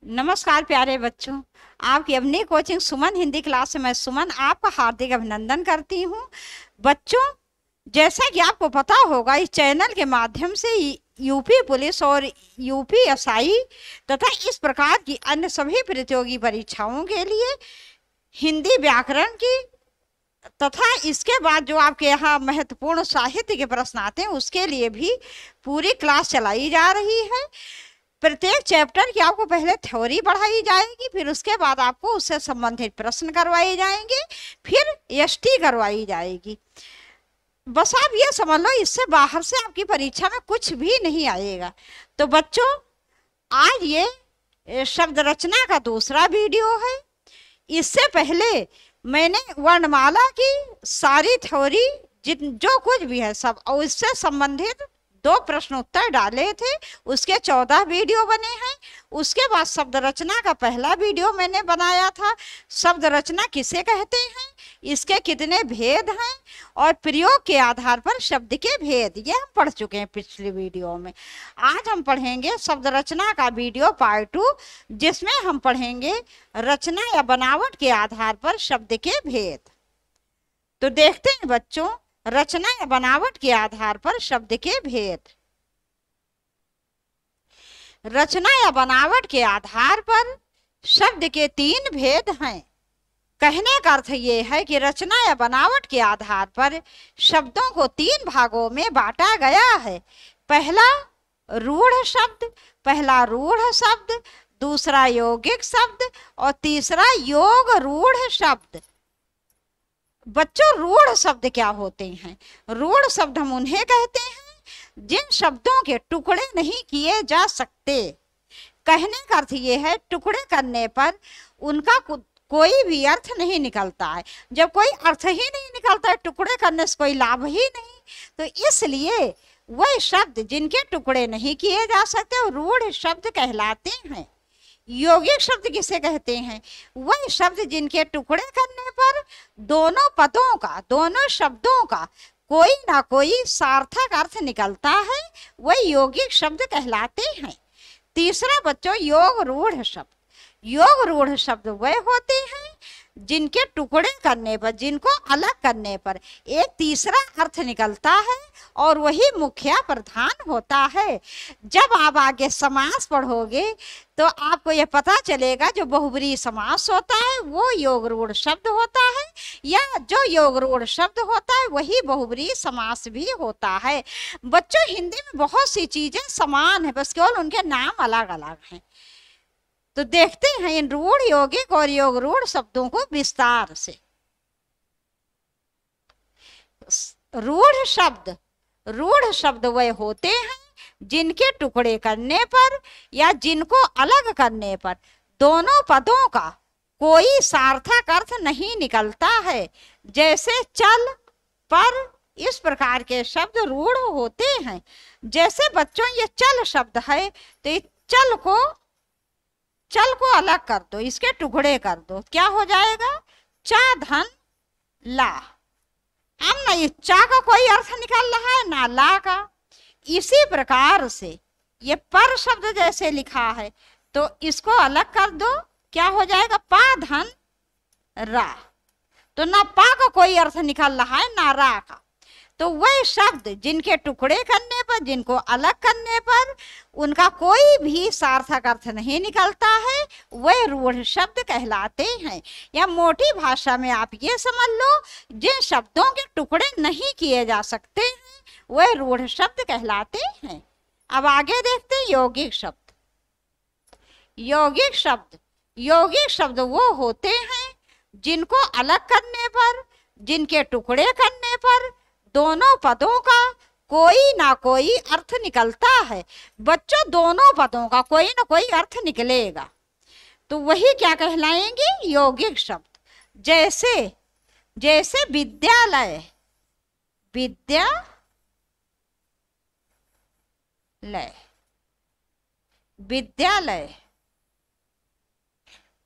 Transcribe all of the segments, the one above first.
नमस्कार प्यारे बच्चों, आपकी अपनी कोचिंग सुमन हिंदी क्लास में मैं सुमन आपका हार्दिक अभिनंदन करती हूँ। बच्चों, जैसा कि आपको पता होगा, इस चैनल के माध्यम से यूपी पुलिस और यूपीएसआई तथा इस प्रकार की अन्य सभी प्रतियोगी परीक्षाओं के लिए हिंदी व्याकरण की तथा इसके बाद जो आपके यहाँ महत्वपूर्ण साहित्य के प्रश्न आते हैं उसके लिए भी पूरी क्लास चलाई जा रही है। प्रत्येक चैप्टर की आपको पहले थ्योरी पढ़ाई जाएगी, फिर उसके बाद आपको उससे संबंधित प्रश्न करवाए जाएंगे, फिर एसटी करवाई जाएगी। बस आप ये समझ लो, इससे बाहर से आपकी परीक्षा में कुछ भी नहीं आएगा। तो बच्चों, आज ये शब्द रचना का दूसरा वीडियो है। इससे पहले मैंने वर्णमाला की सारी थ्योरी जो कुछ भी है सब और इससे संबंधित 2 प्रश्न उत्तर डाले थे, उसके 14 वीडियो बने हैं। उसके बाद शब्द रचना का पहला वीडियो मैंने बनाया था, शब्द रचना किसे कहते हैं, इसके कितने भेद हैं और प्रयोग के आधार पर शब्द के भेद, ये हम पढ़ चुके हैं पिछले वीडियो में। आज हम पढ़ेंगे शब्द रचना का वीडियो पार्ट 2, जिसमें हम पढ़ेंगे रचना या बनावट के आधार पर शब्द के भेद। तो देखते हैं बच्चों, रचना या बनावट के आधार पर शब्द के भेद। रचना या बनावट के आधार पर शब्द के 3 भेद हैं। कहने का अर्थ ये है कि रचना या बनावट के आधार पर शब्दों को 3 भागों में बांटा गया है। पहला रूढ़ शब्द, दूसरा यौगिक शब्द और तीसरा योग रूढ़ शब्द। बच्चों, रूढ़ शब्द क्या होते हैं? रूढ़ शब्द हम उन्हें कहते हैं जिन शब्दों के टुकड़े नहीं किए जा सकते। कहने का अर्थ ये है, टुकड़े करने पर उनका कोई भी अर्थ नहीं निकलता है। जब कोई अर्थ ही नहीं निकलता है, टुकड़े करने से कोई लाभ ही नहीं, तो इसलिए वह शब्द जिनके टुकड़े नहीं किए जा सकते वो रूढ़ शब्द कहलाते हैं। यौगिक शब्द किसे कहते हैं? वह शब्द जिनके टुकड़े करने पर दोनों शब्दों का कोई ना कोई सार्थक अर्थ निकलता है, वह यौगिक शब्द कहलाते हैं। तीसरा बच्चों, योग रूढ़ शब्द। योग रूढ़ शब्द वह होते हैं जिनके टुकड़े करने पर, जिनको अलग करने पर एक तीसरा अर्थ निकलता है और वही मुख्य प्रधान होता है। जब आप आगे समास पढ़ोगे तो आपको यह पता चलेगा, जो बहुब्रीहि समास होता है वो योग रूढ़ शब्द होता है, या जो योग रूढ़ शब्द होता है वही बहुब्रीहि समास भी होता है। बच्चों, हिंदी में बहुत सी चीजें समान है, बस केवल उनके नाम अलग अलग हैं। तो देखते हैं इन रूढ़, यौगिक और योग रूढ़ शब्दों को विस्तार से। रूढ़ शब्द वह होते हैं जिनके टुकड़े करने पर या जिनको अलग करने पर दोनों पदों का कोई सार्थक अर्थ नहीं निकलता है। जैसे चल, पर, इस प्रकार के शब्द रूढ़ होते हैं। जैसे बच्चों, ये चल शब्द है तो इस चल को अलग कर दो, इसके टुकड़े कर दो, क्या हो जाएगा? चा धन ला। अब ना ये चा का कोई अर्थ निकल रहा है ना ला का। इसी प्रकार से ये पर शब्द जैसे लिखा है तो इसको अलग कर दो, क्या हो जाएगा? पा धन रा। तो ना पा का कोई अर्थ निकल रहा है ना रा का। तो वह शब्द जिनके टुकड़े करने पर, जिनको अलग करने पर उनका कोई भी सार्थक अर्थ नहीं निकलता है, वह रूढ़ शब्द कहलाते हैं। या मोटी भाषा में आप ये समझ लो, जिन शब्दों के टुकड़े नहीं किए जा सकते हैं वह रूढ़ शब्द कहलाते हैं। अब आगे देखते हैं यौगिक शब्द। यौगिक शब्द वो होते हैं जिनको अलग करने पर, जिनके टुकड़े करने पर दोनों पदों का कोई ना कोई अर्थ निकलता है। बच्चों, दोनों पदों का कोई ना कोई अर्थ निकलेगा तो वही क्या कहलाएंगे? यौगिक शब्द। जैसे विद्यालय,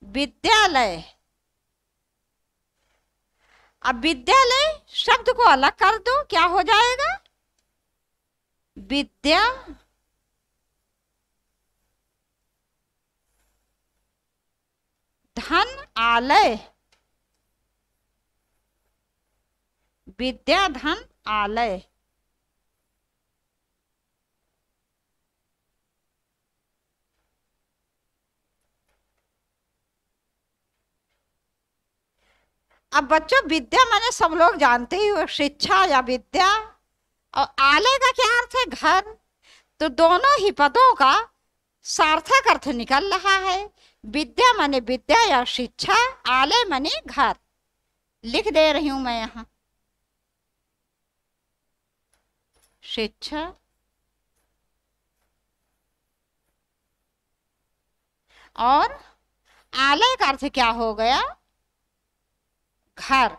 विद्यालय। अब विद्यालय शब्द को अलग कर दो, क्या हो जाएगा? विद्या धन आलय, विद्या धन आलय। अब बच्चों विद्या माने सब लोग जानते ही हो, शिक्षा या विद्या। और आलय का क्या अर्थ है? घर। तो दोनों ही पदों का सार्थक अर्थ निकल रहा है। विद्या माने विद्या या शिक्षा, आलय माने घर। लिख दे रही हूं मैं यहां, शिक्षा और आलय का अर्थ क्या हो गया? घर।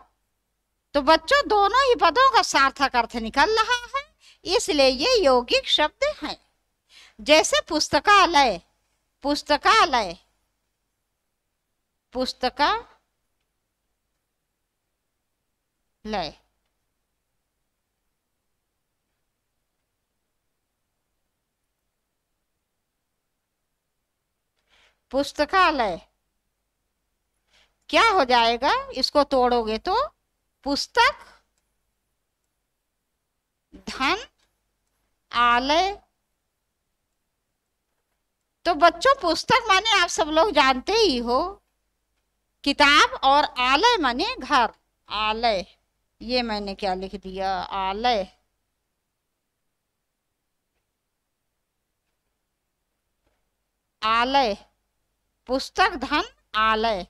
तो बच्चों दोनों ही पदों का सार्थक अर्थ निकल रहा है, इसलिए ये यौगिक शब्द हैं। जैसे पुस्तकालय, पुस्तकालय, पुस्तकालय। पुस्तकालय क्या हो जाएगा? इसको तोड़ोगे तो पुस्तक धन आलय। तो बच्चों पुस्तक माने आप सब लोग जानते ही हो किताब, और आलय माने घर। आलय, ये मैंने क्या लिख दिया? आलय। आलय, पुस्तक धन आलय।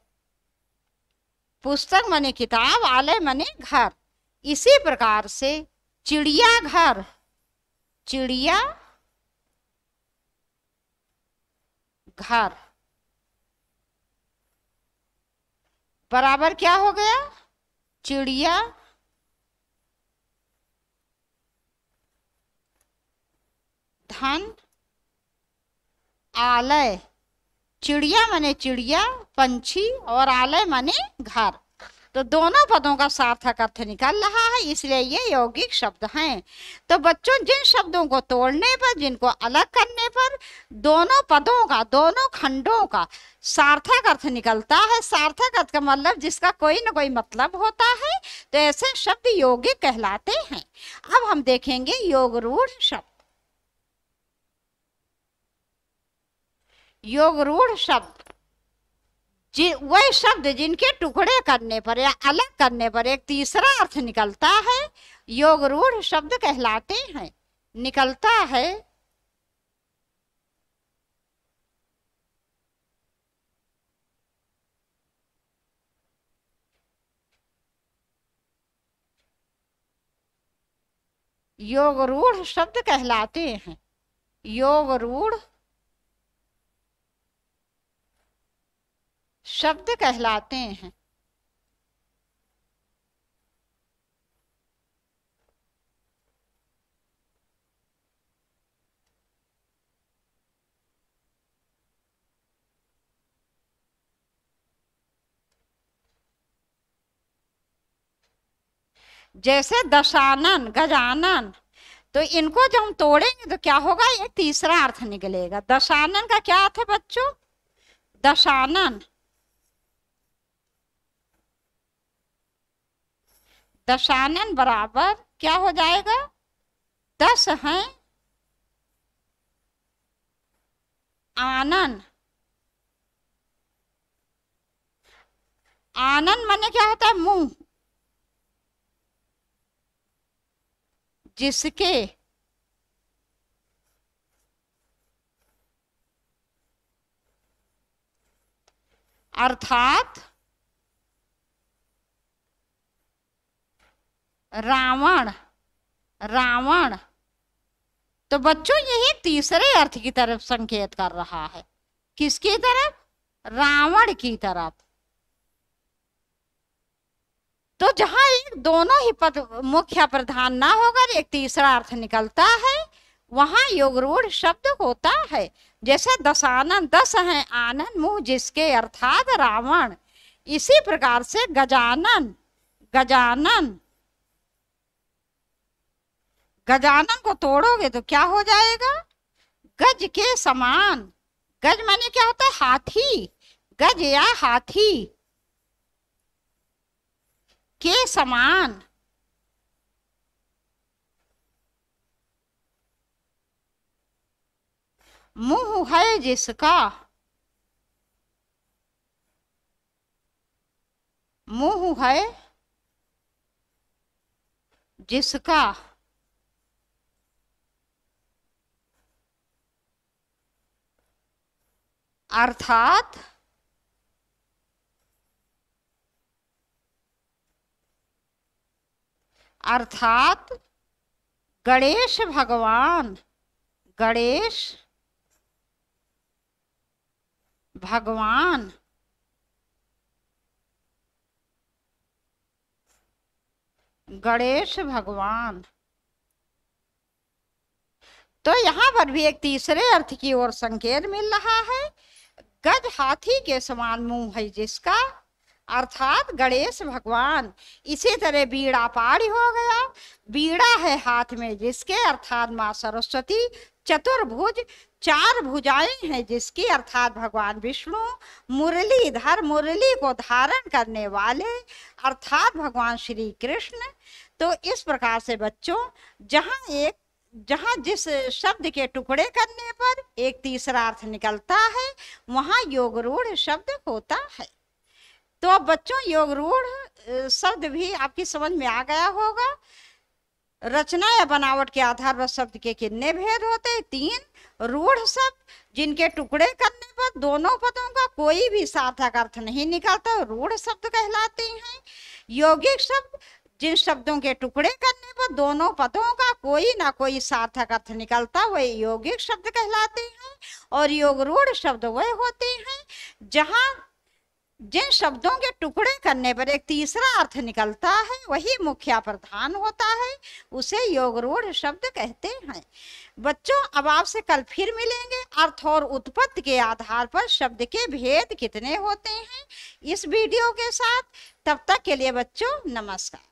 पुस्तक माने किताब, आलय माने घर। इसी प्रकार से चिड़िया घर, चिड़िया घर बराबर क्या हो गया? चिड़िया धन आलय। चिड़िया माने चिड़िया, पंछी, और आलय माने घर। तो दोनों पदों का सार्थक अर्थ निकल रहा है, इसलिए ये यौगिक शब्द हैं। तो बच्चों जिन शब्दों को तोड़ने पर, जिनको अलग करने पर दोनों पदों का, दोनों खंडों का सार्थक अर्थ निकलता है। सार्थक अर्थ का मतलब जिसका कोई ना कोई मतलब होता है, तो ऐसे शब्द यौगिक कहलाते हैं। अब हम देखेंगे योगरूढ़ शब्द। योगरूढ़ शब्द वह शब्द जिनके टुकड़े करने पर या अलग करने पर एक तीसरा अर्थ निकलता है, योगरूढ़ शब्द कहलाते हैं। निकलता है योगरूढ़ शब्द कहलाते हैं। योगरूढ़ शब्द कहलाते हैं। जैसे दशानन, गजानन, तो इनको जब हम तोड़ेंगे तो क्या होगा? एक तीसरा अर्थ निकलेगा। दशानन का क्या अर्थ है बच्चों? दशानन, दशानन बराबर क्या हो जाएगा? 10 हैं आनन। आनन माने क्या होता है? मुंह, जिसके अर्थात रावण, रावण। तो बच्चों यही तीसरे अर्थ की तरफ संकेत कर रहा है। किसकी तरफ? रावण की तरफ। तो जहां एक दोनों ही पद मुख्य प्रधान ना होकर एक तीसरा अर्थ निकलता है, वहां योगरूढ़ शब्द होता है। जैसे दशानन, 10 हैं आनन, मुंह जिसके अर्थात रावण। इसी प्रकार से गजानन, गजानन, गजानन को तोड़ोगे तो क्या हो जाएगा? गज के समान। गज माने क्या होता है? हाथी। गज या हाथी के समान, मुंह है जिसका, मुंह है जिसका, अर्थात अर्थात गणेश भगवान, गणेश भगवान गणेश भगवान। तो यहाँ पर भी एक तीसरे अर्थ की ओर संकेत मिल रहा है। गज हाथी के समान मुंह है जिसका, अर्थात गणेश भगवान। इसी तरह बीड़ा पाड़ी हो गया, बीड़ा है हाथ में जिसके, अर्थात माँ सरस्वती। चतुर्भुज, चार भुजाएं हैं जिसकी, अर्थात भगवान विष्णु। मुरलीधर, मुरली को धारण करने वाले, अर्थात भगवान श्री कृष्ण। तो इस प्रकार से बच्चों, जहाँ जिस शब्द के टुकड़े करने पर एक तीसरा अर्थ निकलता है, वहां योगरूढ़ शब्द होता है। तो अब बच्चों, योगरूढ़ शब्द भी आपकी समझ में आ गया होगा। रचना या बनावट के आधार पर शब्द के कितने भेद होते हैं? 3। रूढ़ शब्द, जिनके टुकड़े करने पर दोनों पदों का कोई भी सार्थक अर्थ नहीं निकलता, रूढ़ शब्द कहलाते हैं। यौगिक शब्द, जिन शब्दों के टुकड़े करने पर दोनों पदों का कोई ना कोई सार्थक अर्थ निकलता, वह यौगिक शब्द कहलाते हैं। और योगरूढ़ शब्द वह होते हैं जहां जिन शब्दों के टुकड़े करने पर एक तीसरा अर्थ निकलता है, वही मुख्य प्रधान होता है, उसे योगरूढ़ शब्द कहते हैं। बच्चों, अब आपसे कल फिर मिलेंगे। अर्थ और उत्पत्ति के आधार पर शब्द के भेद कितने होते हैं, इस वीडियो के साथ। तब तक के लिए बच्चों, नमस्कार।